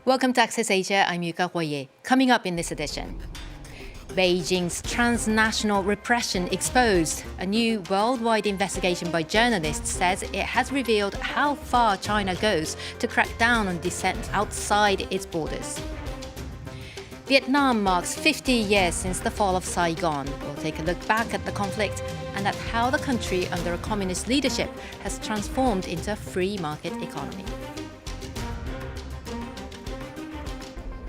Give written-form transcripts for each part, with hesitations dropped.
Welcome to Access Asia, I'm Yuka Huoye. Coming up in this edition, Beijing's transnational repression exposed. A new worldwide investigation by journalists says it has revealed how far China goes to crack down on dissent outside its borders. Vietnam marks 50 years since the fall of Saigon. We'll take a look back at the conflict and at how the country under a communist leadership has transformed into a free market economy.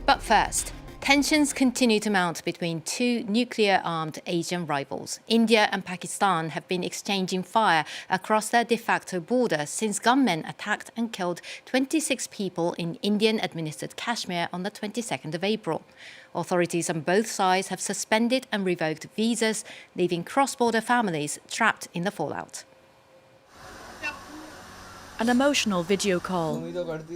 But first, tensions continue to mount between two nuclear-armed Asian rivals. India and Pakistan have been exchanging fire across their de facto border since gunmen attacked and killed 26 people in Indian-administered Kashmir on the 22nd of April. Authorities on both sides have suspended and revoked visas, leaving cross-border families trapped in the fallout. An emotional video call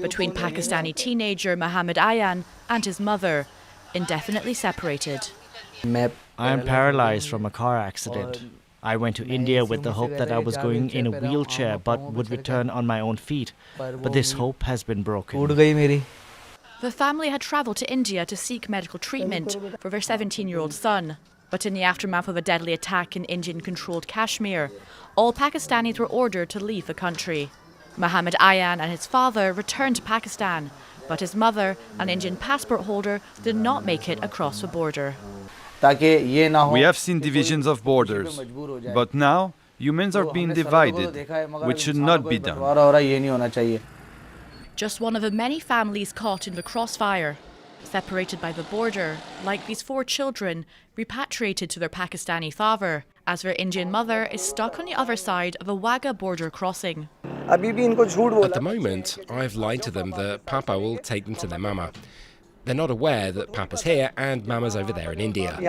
between Pakistani teenager Mohammed Ayan and his mother, indefinitely separated. I am paralyzed from a car accident. I went to India with the hope that I was going in a wheelchair but would return on my own feet. But this hope has been broken. The family had travelled to India to seek medical treatment for their 17-year-old son. But in the aftermath of a deadly attack in Indian-controlled Kashmir, all Pakistanis were ordered to leave the country. Mohammed Ayan and his father returned to Pakistan, but his mother, an Indian passport holder, did not make it across the border. We have seen divisions of borders, but now humans are being divided, which should not be done. Just one of the many families caught in the crossfire, separated by the border, like these 4 children repatriated to their Pakistani father, as their Indian mother is stuck on the other side of a Wagah border crossing. At the moment, I've lied to them that Papa will take them to their mama. They're not aware that Papa's here and Mama's over there in India.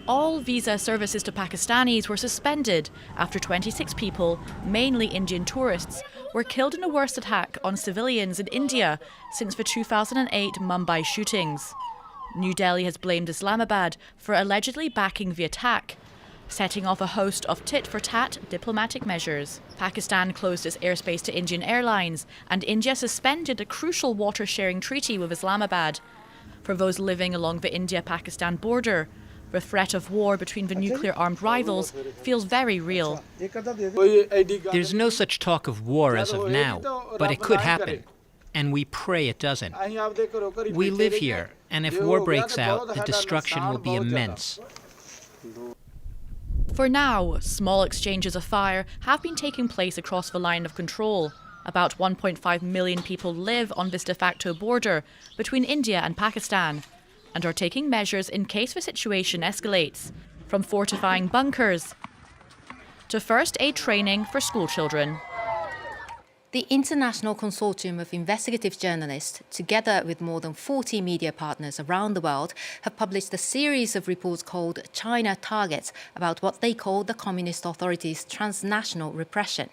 All visa services to Pakistanis were suspended after 26 people, mainly Indian tourists, were killed in the worst attack on civilians in India since the 2008 Mumbai shootings. New Delhi has blamed Islamabad for allegedly backing the attack, setting off a host of tit-for-tat diplomatic measures. Pakistan closed its airspace to Indian airlines, and India suspended a crucial water-sharing treaty with Islamabad. For those living along the India-Pakistan border, the threat of war between the nuclear-armed rivals feels very real. There's no such talk of war as of now, but it could happen, and we pray it doesn't. We live here, and if war breaks out, the destruction will be immense. For now, small exchanges of fire have been taking place across the line of control. About 1.5 million people live on this de facto border between India and Pakistan and are taking measures in case the situation escalates, from fortifying bunkers to first aid training for school children. The International Consortium of Investigative journalists, together with more than 40 media partners around the world, have published a series of reports called China Targets about what they call the Communist authorities' transnational repression.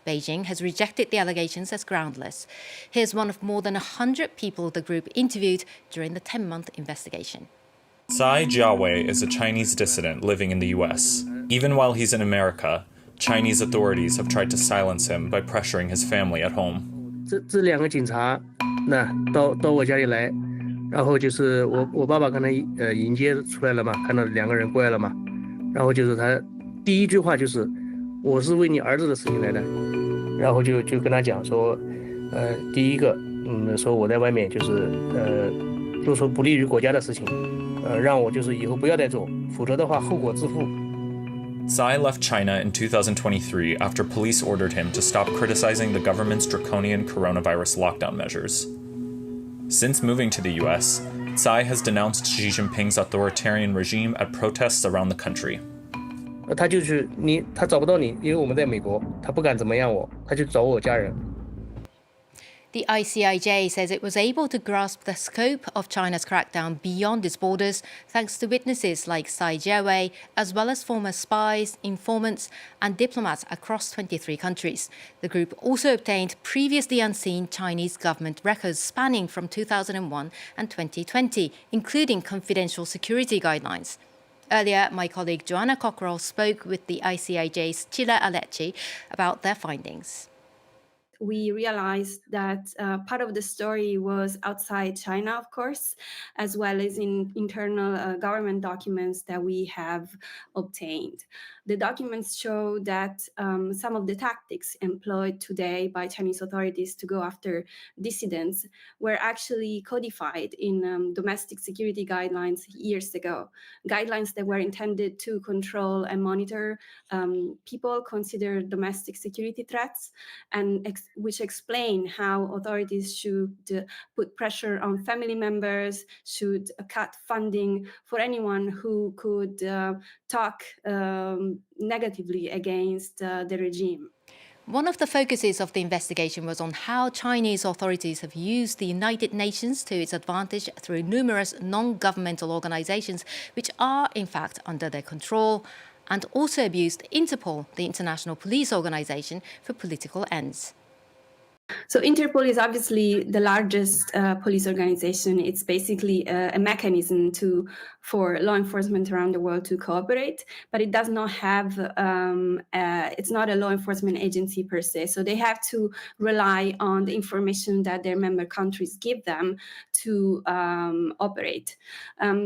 Beijing has rejected the allegations as groundless. Here's one of more than 100 people the group interviewed during the 10-month investigation. Tsai Jiawei is a Chinese dissident living in the US. Even while he's in America, Chinese authorities have tried to silence him by pressuring his family at home. 这2个警察到我家里来，然后就是我爸爸可能迎接出来了嘛，看到2个人过来了嘛，然后就是他第一句话就是我是为你儿子的事情来的，然后就跟他讲说，第一个说我在外面就是做出不利于国家的事情，让我就是以后不要再做，否则的话后果自负。 Tsai left China in 2023 after police ordered him to stop criticizing the government's draconian coronavirus lockdown measures. Since moving to the US, Tsai has denounced Xi Jinping's authoritarian regime at protests around the country. 他找不到你，因为我们在美国，他不敢怎么样我，他就找我家人。 The ICIJ says it was able to grasp the scope of China's crackdown beyond its borders thanks to witnesses like Tsai Jiawei, as well as former spies, informants and diplomats across 23 countries. The group also obtained previously unseen Chinese government records spanning from 2001 and 2020, including confidential security guidelines. Earlier, my colleague Joanna Cochroll spoke with the ICIJ's Chila Alechi about their findings. we realized that part of the story was outside China, of course, as well as in internal government documents that we have obtained. The documents show that some of the tactics employed today by Chinese authorities to go after dissidents were actually codified in domestic security guidelines years ago, guidelines that were intended to control and monitor people considered domestic security threats, and which explain how authorities should put pressure on family members, should cut funding for anyone who could talk negatively against the regime. One of the focuses of the investigation was on how Chinese authorities have used the United Nations to its advantage through numerous non-governmental organizations which are, in fact, under their control, and also abused Interpol, the international police organization, for political ends. So Interpol is obviously the largest police organization. It's basically a mechanism for law enforcement around the world to cooperate, but it does not have, it's not a law enforcement agency per se. So they have to rely on the information that their member countries give them to operate.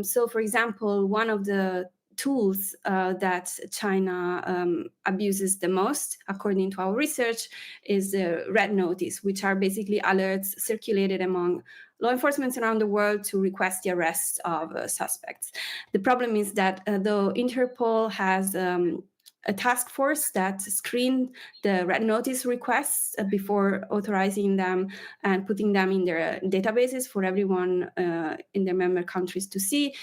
So for example, one of the tools that China abuses the most, according to our research, is the red notice, which are basically alerts circulated among law enforcement around the world to request the arrest of suspects. The problem is that though Interpol has a task force that screened the red notice requests before authorizing them and putting them in their databases for everyone in their member countries to see,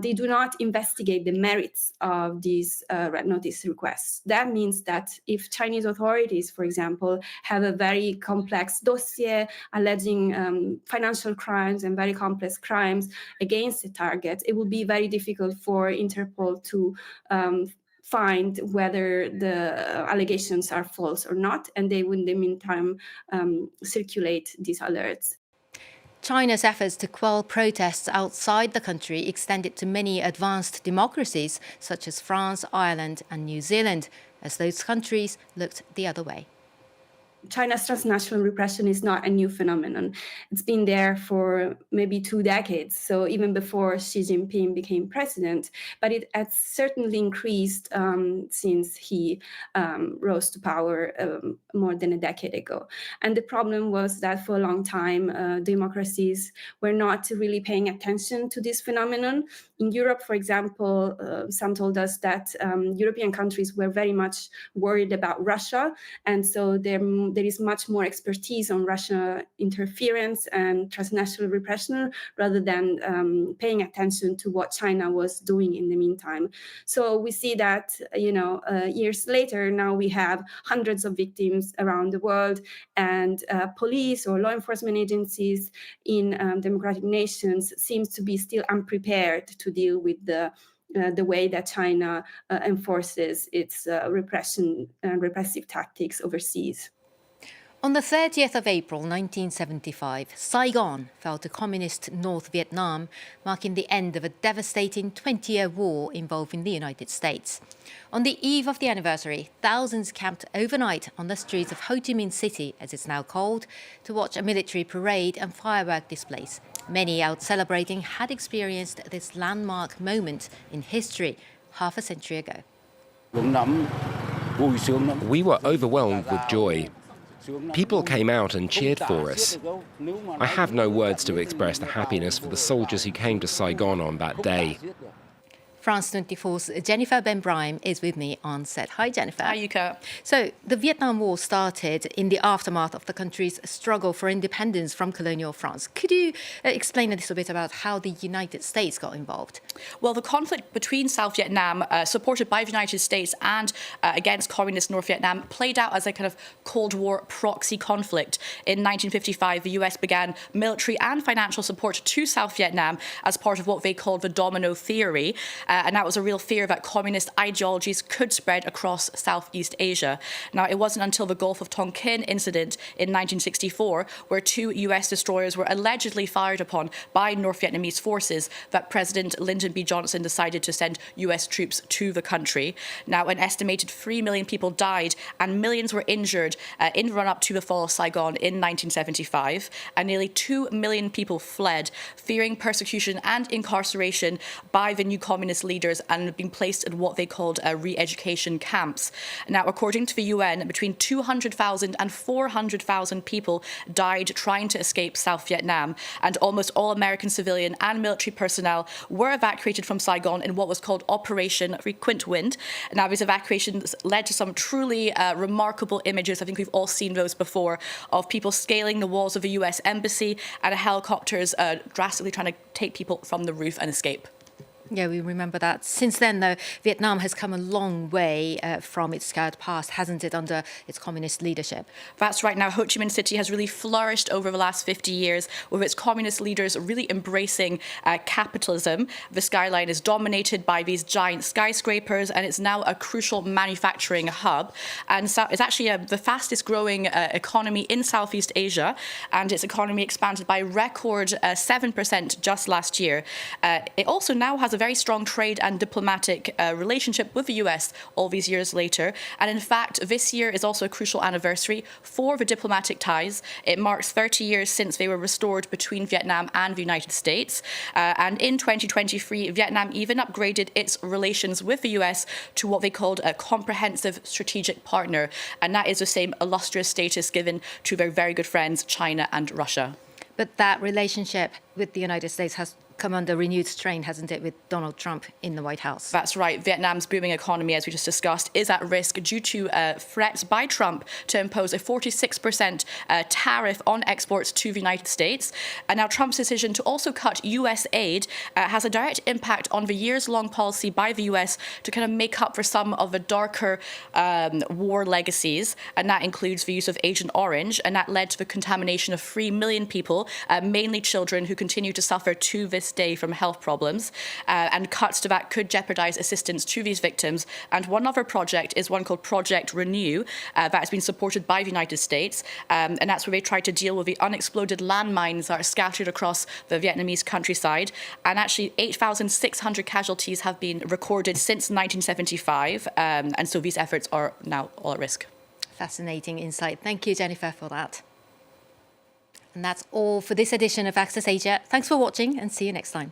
they do not investigate the merits of these red notice requests. That means that if Chinese authorities, for example, have a very complex dossier alleging financial crimes and very complex crimes against the target, it will be very difficult for Interpol to find whether the allegations are false or not, and they would in the meantime circulate these alerts. China's efforts to quell protests outside the country extended to many advanced democracies such as France, Ireland and New Zealand, as those countries looked the other way. China's transnational repression is not a new phenomenon. It's been there for maybe 2 decades, so even before Xi Jinping became president, but it has certainly increased since he rose to power more than a decade ago. And the problem was that for a long time, democracies were not really paying attention to this phenomenon. In Europe, for example, some told us that European countries were very much worried about Russia, and so there is much more expertise on Russian interference and transnational repression rather than paying attention to what China was doing in the meantime. So we see that, years later, now we have hundreds of victims around the world, and police or law enforcement agencies in democratic nations seems to be still unprepared to deal with the way that China enforces its repression and repressive tactics overseas. On the 30th of April 1975, Saigon fell to communist North Vietnam, marking the end of a devastating 20-year war involving the United States. On the eve of the anniversary, thousands camped overnight on the streets of Ho Chi Minh City, as it's now called, to watch a military parade and firework displays. Many out celebrating had experienced this landmark moment in history half a century ago. We were overwhelmed with joy. People came out and cheered for us. I have no words to express the happiness for the soldiers who came to Saigon on that day. France 24's Jennifer Ben-Brahim is with me on set. Hi, Jennifer. Hi, Yuka. So, the Vietnam War started in the aftermath of the country's struggle for independence from colonial France. Could you explain a little bit about how the United States got involved? Well, the conflict between South Vietnam, supported by the United States, and against communist North Vietnam, played out as a kind of Cold War proxy conflict. In 1955, the US began military and financial support to South Vietnam as part of what they called the domino theory. and that was a real fear that communist ideologies could spread across Southeast Asia. Now, it wasn't until the Gulf of Tonkin incident in 1964, where 2 US destroyers were allegedly fired upon by North Vietnamese forces, that President Lyndon B. Johnson decided to send US troops to the country. Now, an estimated 3 million people died and millions were injured in the run-up to the fall of Saigon in 1975, and nearly 2 million people fled, fearing persecution and incarceration by the new communist leaders and being placed in what they called re-education camps. Now, according to the UN, between 200,000 and 400,000 people died trying to escape South Vietnam, and almost all American civilian and military personnel were evacuated from Saigon in what was called Operation Frequent Wind. Now, these evacuations led to some truly remarkable images. I think we've all seen those before, of people scaling the walls of the US embassy and helicopters drastically trying to take people from the roof and escape. Yeah, we remember that. Since then, though, Vietnam has come a long way from its scarred past, hasn't it, under its communist leadership? That's right. Now, Ho Chi Minh City has really flourished over the last 50 years, with its communist leaders really embracing capitalism. The skyline is dominated by these giant skyscrapers, and it's now a crucial manufacturing hub. And so it's actually the fastest growing economy in Southeast Asia, and its economy expanded by a record 7% just last year. It also now has a very strong trade and diplomatic relationship with the US all these years later. And in fact, this year is also a crucial anniversary for the diplomatic ties. It marks 30 years since they were restored between Vietnam and the United States. And in 2023, Vietnam even upgraded its relations with the US to what they called a comprehensive strategic partner. And that is the same illustrious status given to their very good friends, China and Russia. But that relationship with the United States has come under renewed strain, hasn't it, with Donald Trump in the White House? That's right. Vietnam's booming economy, as we just discussed, is at risk due to threats by Trump to impose a 46% tariff on exports to the United States. And now Trump's decision to also cut US aid has a direct impact on the years-long policy by the US to kind of make up for some of the darker war legacies. And that includes the use of Agent Orange. And that led to the contamination of 3 million people, mainly children, who continue to suffer to this day from health problems, and cuts to that could jeopardize assistance to these victims. And one other project is one called Project Renew that has been supported by the United States, and that's where they try to deal with the unexploded landmines that are scattered across the Vietnamese countryside. And actually 8,600 casualties have been recorded since 1975, and so these efforts are now all at risk. Fascinating insight. Thank you, Jennifer, for that. And that's all for this edition of Access Asia. Thanks for watching, and see you next time.